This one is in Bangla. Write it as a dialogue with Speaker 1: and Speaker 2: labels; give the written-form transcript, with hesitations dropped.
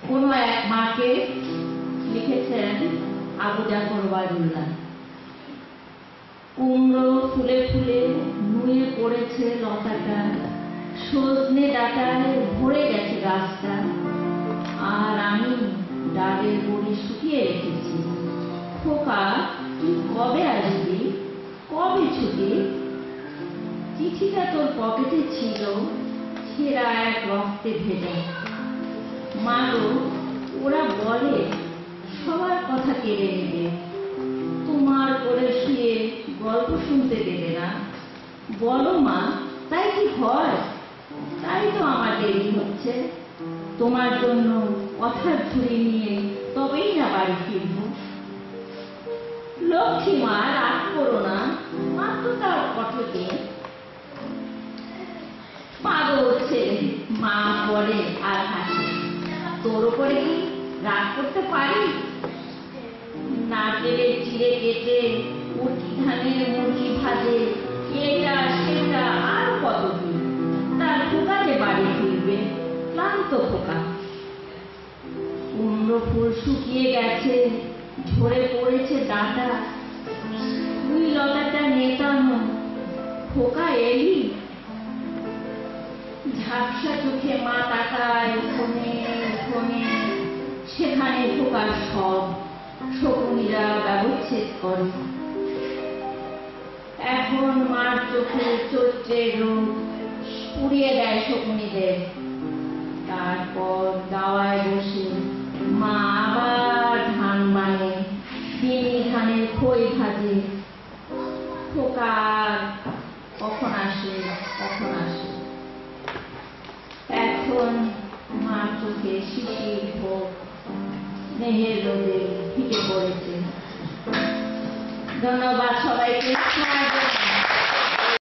Speaker 1: কোনো এক মাকে লিখেছেন আবু জাফর ওয়ালিউল্লাহ। কুমড়ো ফুলে ফুলে নুয়ে পড়েছে লতাটা, সজনে ডাটায় ভরে গেছে গাছটা, আর আমি ডালের বড়ি শুকিয়ে রেখেছি। খোকা, তুই কবে আসবি? কবে ছুটি? চিঠিটা তোর পকেটে ছিল, ছেঁড়া এক রক্তে ভেজা। মা গো, ওরা বলে সবার কথা কেড়ে নেবে, তোমার করে শুয়ে গল্প শুনতে দেবে না। বলো মা, তাই কি হয়? তাই তো আমার দেরি হচ্ছে। তোমার জন্য কথার ঝুড়ি নিয়ে তবেই না বাড়ি ফিরব। লক্ষ্মী মা, রাগ করো না, মাত্র তার কঠকে। পাগল হচ্ছে মা বলে আর হাসে। তোর উপরে কি রাগ করতে পারি? নারকেলের চিড়ে কেটে উঠি ধানের মুরগি ভাজে, এটা সেটা আর কত কি। তার খোকা যে বাড়ি ফিরবে, ক্লান্ত খোকা। কুমড়ো ফুল শুকিয়ে গেছে, ঝরে পড়েছে ডাটা, তুই লতাটা নেতানো। খোকা এলি? ঝাপসা চোখে মা তাকায় ফোনে ফোনে, সেখানে খোকার সব শকুনিরা ব্যবচ্ছেদ করে। এখন মার চোখে চৈত্রের রোদ পুড়িয়ে দেয় শকুনিদের। তারপর দাওয়ায় বসে মা আবার ধান মানে, বিনি ধানের খই ভাজে। খোকা কখন আসে, কখন আসে। এখন মার চোখে শিশির ভোগ স্নেহের রোদে ফিকে পড়েছে। ধন্যবাদ সবাইকে।